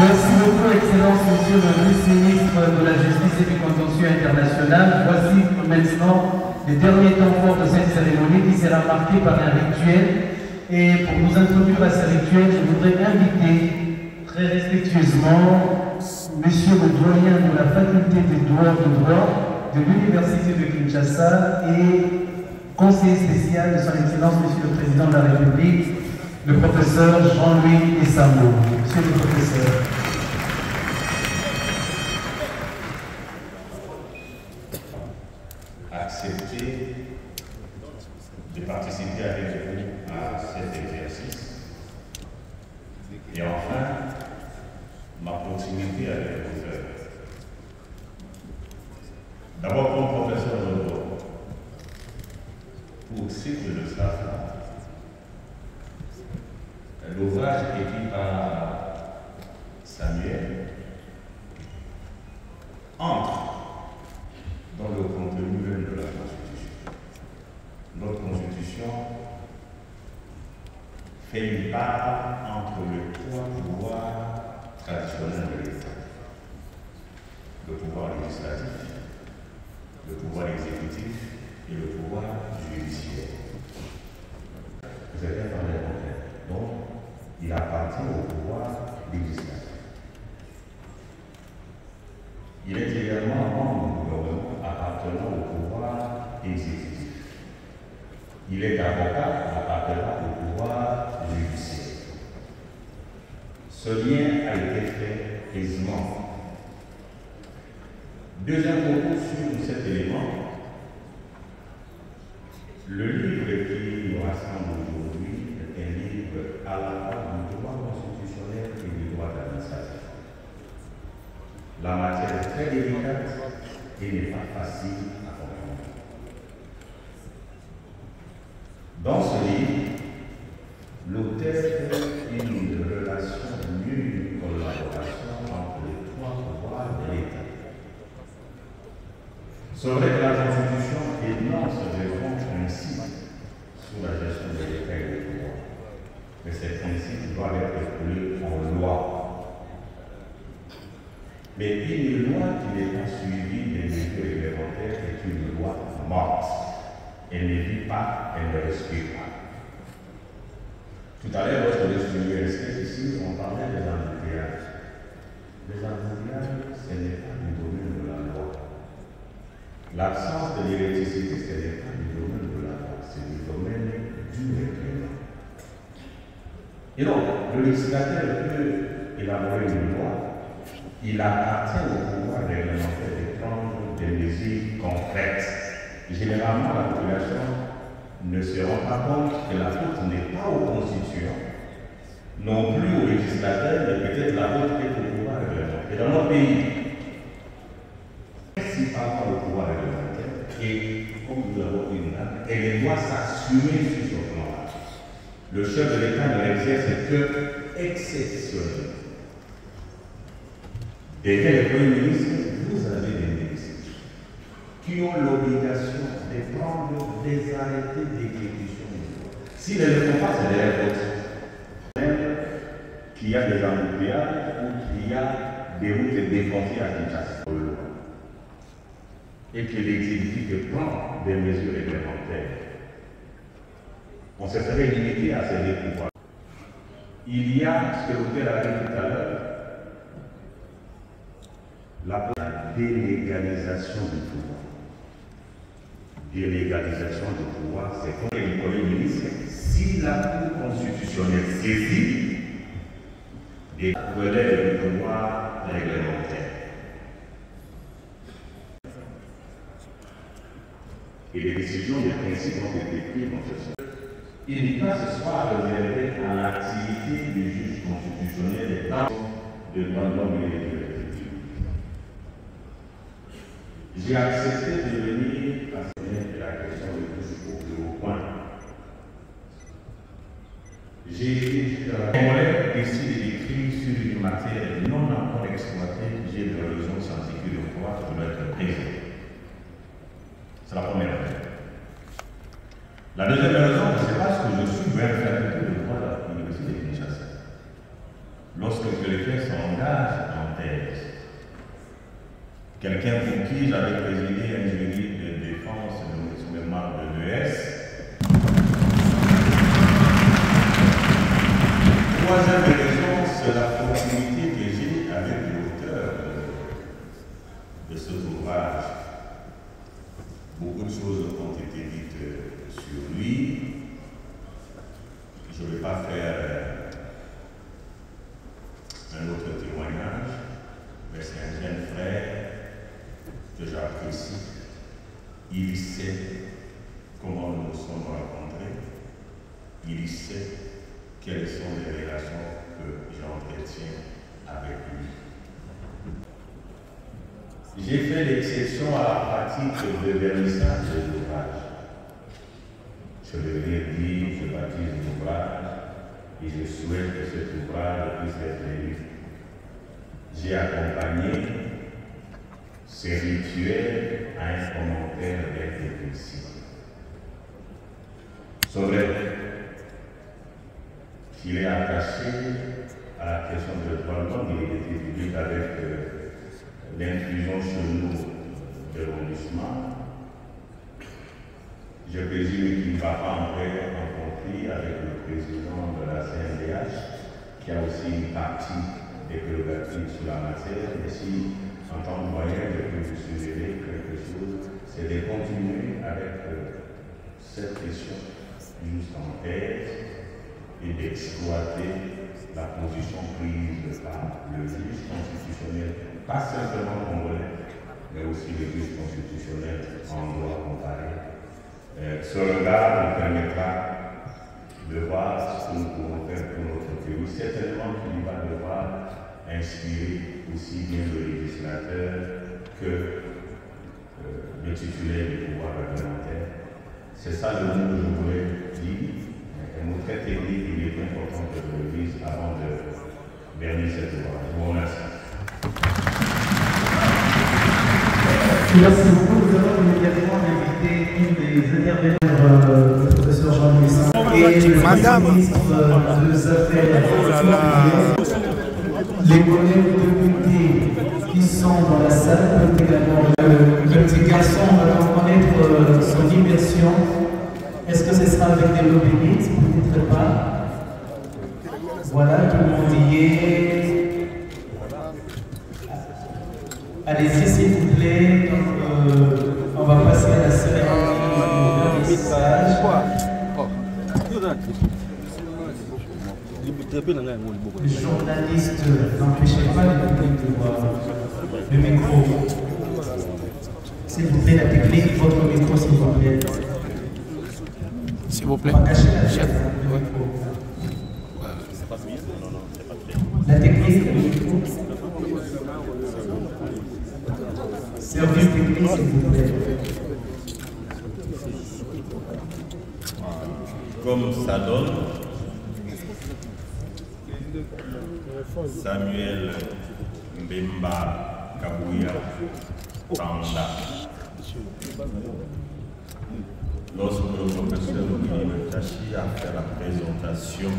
Merci beaucoup, Excellence, Monsieur le vice-ministre de la Justice et du Contentieux international. Voici maintenant les derniers temps forts de cette cérémonie qui sera marquée par un rituel. Et pour nous introduire à ce rituel, je voudrais inviter très respectueusement Monsieur le doyen de la faculté des droits de droit de l'Université de Kinshasa et conseiller spécial de son Excellence, Monsieur le Président de la République, le professeur Jean-Louis Essambo. Monsieur le professeur. Accepter de participer avec vous à cet exercice. Et enfin, ma proximité avec vos œuvres. D'abord, comme professeur de droit, pour ceux qui le savent, l'ouvrage écrit par Samuel entre dans le contenu même de la Constitution. Notre Constitution fait une part entre les trois pouvoirs traditionnels de l'État. Le pouvoir législatif, le pouvoir exécutif et le pouvoir judiciaire. Vous êtes un parlementaire, donc il appartient au pouvoir législatif. Il est également membre du gouvernement appartenant au pouvoir exécutif. Il est avocat appartenant au pouvoir judiciaire. Ce lien a été fait aisément. Deuxième propos sur cet élément, le livre qui nous rassemble aujourd'hui est un livre à la fois du droit constitutionnel et du droit administratif. La matière est très délicate et n'est pas facile à comprendre. Dans ce livre, l'auteur fait une relation mieux une collaboration entre les trois pouvoirs de l'État. C'est vrai que la Constitution énonce des grands principes sur la gestion de l'État et des pouvoirs. Mais ces principes doivent être appelés en loi. Mais une loi qui n'est pas suivie des mesures réglementaires est une loi morte. Elle ne vit pas, elle ne respire pas. Tout à l'heure, lorsque je suis venu ici, on parlait des embouteillages. Les embouteillages, ce n'est pas du domaine de la loi. L'absence de l'électricité, ce n'est pas du domaine de la loi, c'est du domaine du règlement. Et donc, le législateur peut élaborer une loi. Il appartient au pouvoir réglementaire de prendre des mesures concrètes. Généralement, la population ne se rend pas compte que la faute n'est pas aux constituants, non plus aux législateurs, mais peut-être la faute est au pouvoir réglementaire. Et dans notre pays, principalement au pouvoir réglementaire, et comme nous l'avons dit, elle doit s'assumer sur ce plan-là. Le chef de l'État ne l'exerce que exceptionnellement. Derrière le Premier ministre, vous avez des ministres qui ont l'obligation de prendre des arrêtés d'exécution. S'ils ne le font pas, c'est de leur faute. Qu'il y a des embouteillages ou qu'il y a des routes défoncées à Kinshasa. Et que l'exécutif prend des mesures réglementaires. On se serait limité à ces deux pouvoirs. Il y a, ce que l'auteur a dit tout à l'heure, la délégalisation du pouvoir. Délégalisation du pouvoir, c'est comme le Premier ministre, si la Cour constitutionnelle saisit des relèves du pouvoir réglementaire. Et les décisions des principes ont été prises dans ce sens. Il n'est pas ce soir réservé à l'activité du juge constitutionnel de droits de l'homme et des libertés. J'ai accepté de venir parce que la question de touche au point. J'ai été décidé d'écrire sur une matière non encore exploitée. J'ai des raisons scientifiques de croire que doit être présentée. C'est la première raison. La deuxième raison, c'est parce que je suis vers la faculté de droit de l'Université de Kinshasa. lorsque quelqu'un s'engage en thèse, quelqu'un pour qui j'avais présidé un jury de défense sous les marques de l'ES. Troisième raison, c'est la proximité que j'ai avec l'auteur de cet ouvrage. Beaucoup de choses ont été dites sur lui. Je ne vais pas faire un autre témoignage, mais c'est un jeune frère que j'apprécie. Il sait comment nous nous sommes rencontrés. Il sait quelles sont les relations que j'entretiens avec lui. J'ai fait l'exception à la pratique de vernissage de l'ouvrage. Je veux dire, je baptise l'ouvrage et je souhaite que cet ouvrage puisse être lu. J'ai accompagné ces rituels à un commentaire bien précis. C'est vrai qu'il est attaché à la question de droit de l'homme, il était public avec l'inclusion chez nous de l'arrondissement. Je présume qu'il ne va pas entrer en conflit avec le président de la CNDH, qui a aussi une partie des prérogatives sur la matière. Mais si, en tant que moyen, je peux vous suggérer quelque chose, c'est de continuer avec cette question juste en thèse et d'exploiter la position prise par le juge constitutionnel, pas simplement congolais, mais aussi le juge constitutionnel en droit comparé. Ce regard nous permettra de voir ce que nous pouvons faire pour notre pays. Certainement qu'il va devoir inspirer aussi bien le législateur que le titulaire du pouvoir réglementaire. C'est ça le mot que je voulais dire. Un mot très technique, il est important que je le dise avant de vernir cette loi. Je vous remercie. Merci beaucoup. Nous avons immédiatement invité une des intervenants, le professeur Jean-Louis Saint et le ministre des Affaires étrangères. Les collègues députés qui sont dans la salle peuvent également. Le petit garçon va connaître son immersion. Est-ce que ce sera avec des lobbyistes? Peut-être pas. Voilà, tout le monde y est. Allez-y, s'il vous plaît. On va passer à la cérémonie de vernissage. Les journalistes n'empêchez pas le public de voir le micro. S'il vous plaît, la technique, votre micro, s'il vous plaît. S'il vous plaît. Chef. La technique, le micro. Service technique, s'il vous plaît. Comme ça donne, Samuel Mbemba Kabouya Tanda. Lorsque le professeur William Tachi a fait la présentation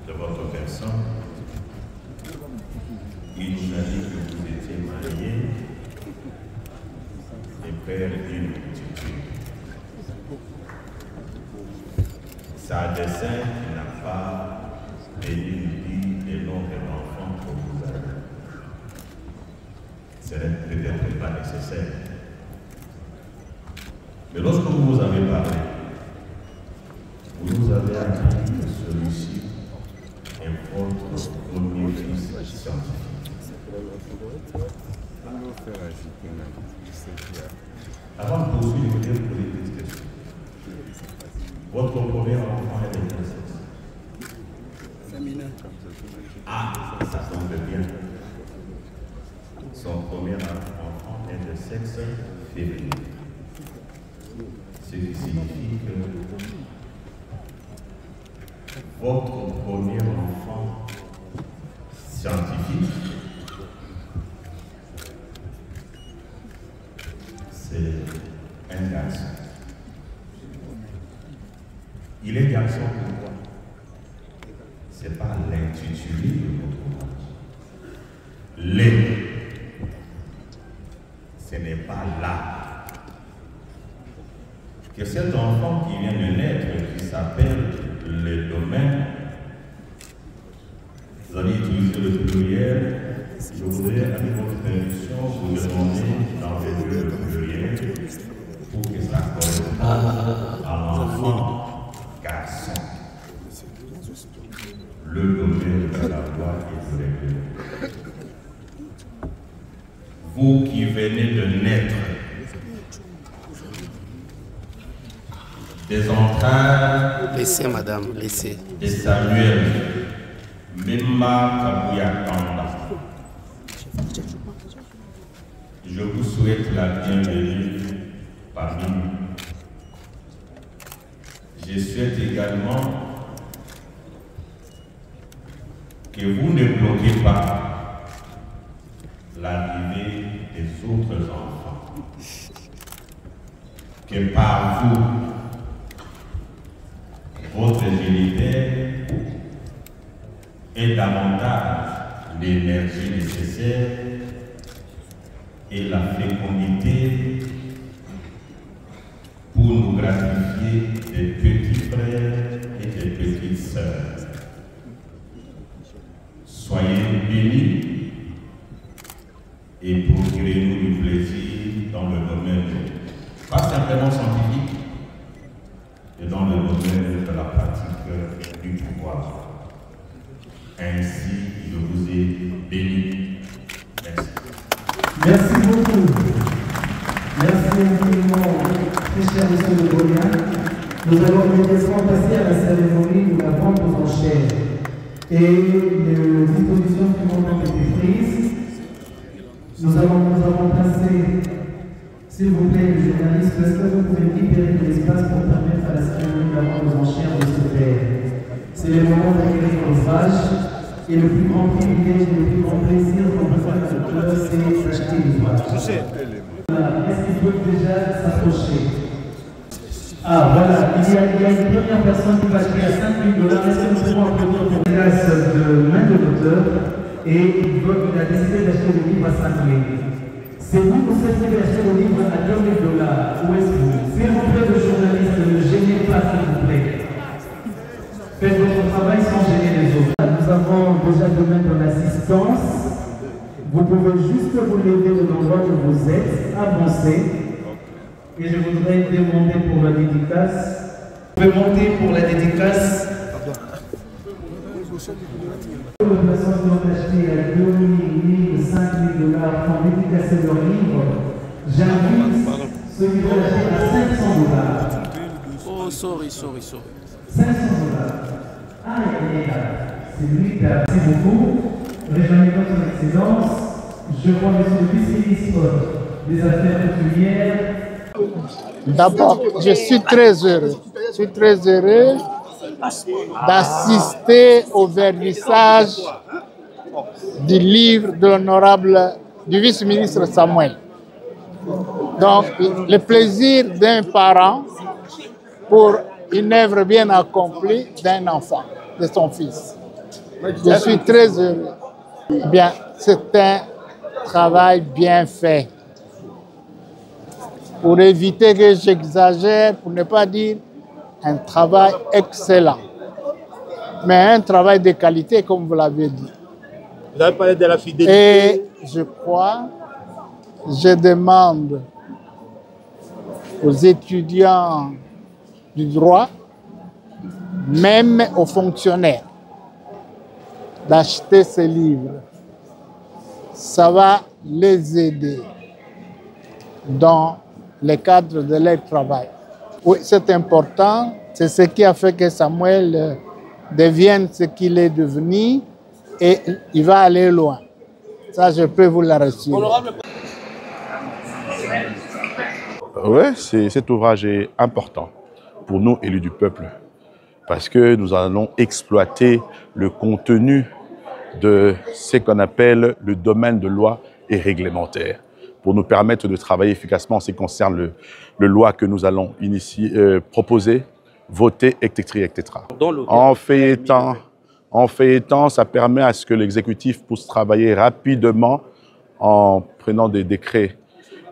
de votre personne, il nous a dit que vous étiez marié et père d'une petite fille. C'est un dessein qui n'a pas payé une vie et non de l'enfant que vous avez. Ce n'est peut-être pas nécessaire. Mais lorsque vous nous avez parlé, vous nous avez appris que celui-ci est votre premier fils scientifique. Avant de poursuivre, je voulais vous poser une petite question. Votre premier enfant est de quel sexe? Féminin. Ah, ça tombe bien. Son premier enfant est de sexe féminin. Ce qui signifie que votre premier enfant scientifique, c'est un garçon. Il est garçon pourquoi? Ce n'est pas l'intérêt l'intitulé de votre ouvrage. Les, ce n'est pas là. Que cet enfant qui vient de naître, qui s'appelle le domaine, vous avez utilisé le pluriel, je voudrais, avec votre permission, vous demander d'enlever le pluriel pour que ça corresponde à l'enfant garçon. Le domaine de la loi et de l'Église. Vous qui venez de naître, des entrailles Laissez, madame, laissez. de Samuel, Memma Kabouya-Kanda. Je vous souhaite la bienvenue parmi nous. Je souhaite également que vous ne bloquez pas l'arrivée des autres enfants. Que par vous, votre géniteur ait davantage l'énergie nécessaire et la fécondité pour nous gratifier des petits frères et des petites sœurs. Soyez bénis et procurez-nous du plaisir dans le domaine, pas simplement scientifique, mais dans le domaine de la pratique du pouvoir. Ainsi, je vous ai béni. Merci. Merci beaucoup. Merci infiniment, très cher monsieur Le Gaullien. Nous allons immédiatement passer à la cérémonie de la vente aux enchères. Et les dispositions qui ont été prises, nous avons placé, s'il vous plaît, les journalistes, est-ce que vous pouvez libérer de l'espace pour permettre à la cérémonie de la vente aux enchères de se faire? C'est le moment d'accueillir l'ouvrage. Et le plus grand privilège, le plus grand plaisir qu'on peut faire à ce club, c'est d'acheter l'ouvrage. Est-ce qu'ils peuvent déjà s'approcher? Ah, voilà, il y a une première personne qui va acheter à 5 000 $. Est-ce que nous pouvons applaudir pour la place de main de l'auteur? Et il a décidé d'acheter le livre à 5 000 $. C'est vous qui souhaitez acheter le livre à 2 000 $. Où est-ce que vous? S'il vous plaît, le journaliste, ne gênez pas, s'il vous plaît. Faites votre travail sans gêner les autres. Nous avons déjà demain dans l'assistance. Vous pouvez juste vous lever de l'endroit où vous êtes, avancer. Et je voudrais demander pour la dédicace. Vous pouvez monter pour la dédicace. Le placement qui ont acheté à 2 000, 5 000 $ pour dédicacer leur livre. J'invite ceux qui veulent acheter à 500 $. Oh, sorry. 500 $. Ah, c'est lui. Merci beaucoup. Rejoignez votre Excellence. Je vois monsieur le vice-ministre des Affaires coutumières. D'abord, je suis très heureux. Je suis très heureux d'assister au vernissage du livre de l'honorable du vice-ministre Samuel. Donc, le plaisir d'un parent pour une œuvre bien accomplie d'un enfant, de son fils. Je suis très heureux. Bien, c'est un travail bien fait. Pour éviter que j'exagère, pour ne pas dire un travail excellent, mais un travail de qualité, comme vous l'avez dit. Vous avez parlé de la fidélité. Et je crois, je demande aux étudiants du droit, même aux fonctionnaires, d'acheter ces livres. Ça va les aider dans le cadre de leur travail. Oui, c'est important. C'est ce qui a fait que Samuel devienne ce qu'il est devenu et il va aller loin. Ça, je peux vous l'assurer. Oui, cet ouvrage est important pour nous, élus du peuple, parce que nous allons exploiter le contenu de ce qu'on appelle le domaine de loi et réglementaire, pour nous permettre de travailler efficacement en ce qui concerne le loi que nous allons proposer, voter, etc. En En feuilletant, ça permet à ce que l'exécutif puisse travailler rapidement en prenant des décrets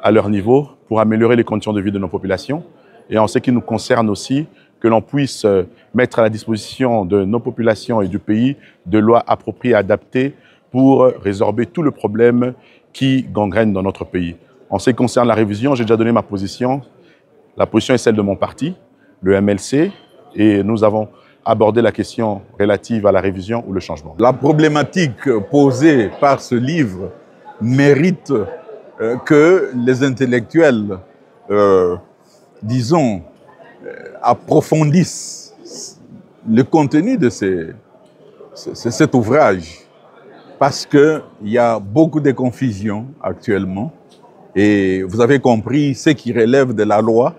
à leur niveau pour améliorer les conditions de vie de nos populations. Et en ce qui nous concerne aussi, que l'on puisse mettre à la disposition de nos populations et du pays de lois appropriées et adaptées pour résorber tout le problème qui gangrène dans notre pays. En ce qui concerne la révision, j'ai déjà donné ma position. La position est celle de mon parti, le MLC, et nous avons abordé la question relative à la révision ou le changement. La problématique posée par ce livre mérite que les intellectuels, disons, approfondissent le contenu de cet ouvrage, parce qu'il y a beaucoup de confusion actuellement, et vous avez compris ce qui relève de la loi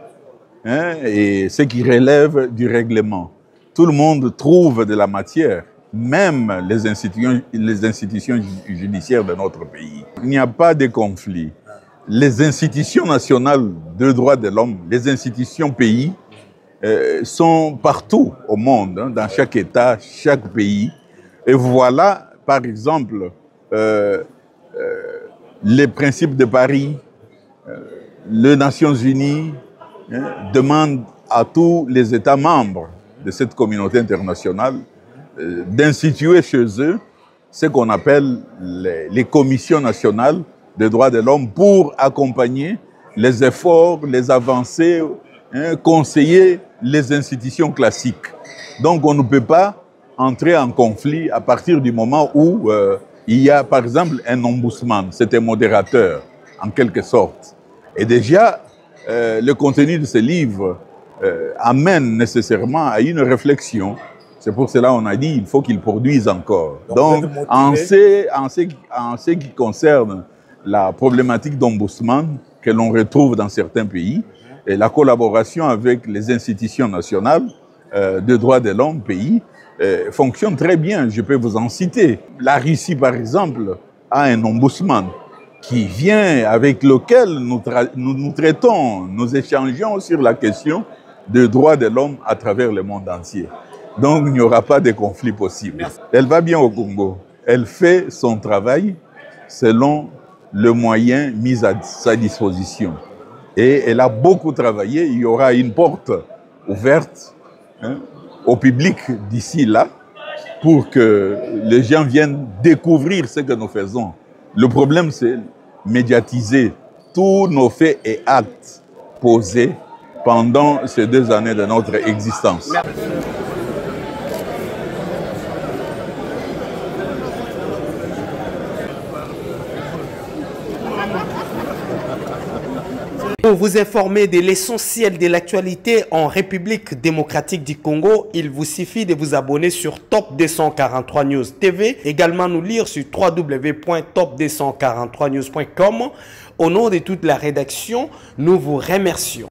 et ce qui relève du règlement. Tout le monde trouve de la matière, même les institutions judiciaires de notre pays. Il n'y a pas de conflit. Les institutions nationales de droits de l'homme, les institutions pays, sont partout au monde, dans chaque État, chaque pays. Et voilà, par exemple, les principes de Paris, les Nations Unies demandent à tous les États membres de cette communauté internationale d'instituer chez eux ce qu'on appelle les commissions nationales des droits de l'homme pour accompagner les efforts, les avancées, conseiller les institutions classiques. Donc on ne peut pas entrer en conflit à partir du moment où il y a par exemple un ombudsman, c'est un modérateur en quelque sorte. Et déjà, le contenu de ce livre amène nécessairement à une réflexion. C'est pour cela qu'on a dit qu'il faut qu'il produise encore. Donc en ce qui concerne la problématique d'ombudsman que l'on retrouve dans certains pays, et la collaboration avec les institutions nationales de droits de l'homme pays fonctionne très bien. Je peux vous en citer. La Russie, par exemple, a un ombudsman qui vient, avec lequel nous traitons, nous échangeons sur la question des droits de l'homme à travers le monde entier. Donc, il n'y aura pas de conflit possible. Elle va bien au Congo. Elle fait son travail selon le moyen mis à sa disposition. Et elle a beaucoup travaillé. Il y aura une porte ouverte au public d'ici là pour que les gens viennent découvrir ce que nous faisons. Le problème, c'est médiatiser tous nos faits et actes posés pendant ces 2 années de notre existence. Pour vous informer de l'essentiel de l'actualité en République démocratique du Congo, il vous suffit de vous abonner sur Top 243 News TV. Également nous lire sur www.top243news.com. Au nom de toute la rédaction, nous vous remercions.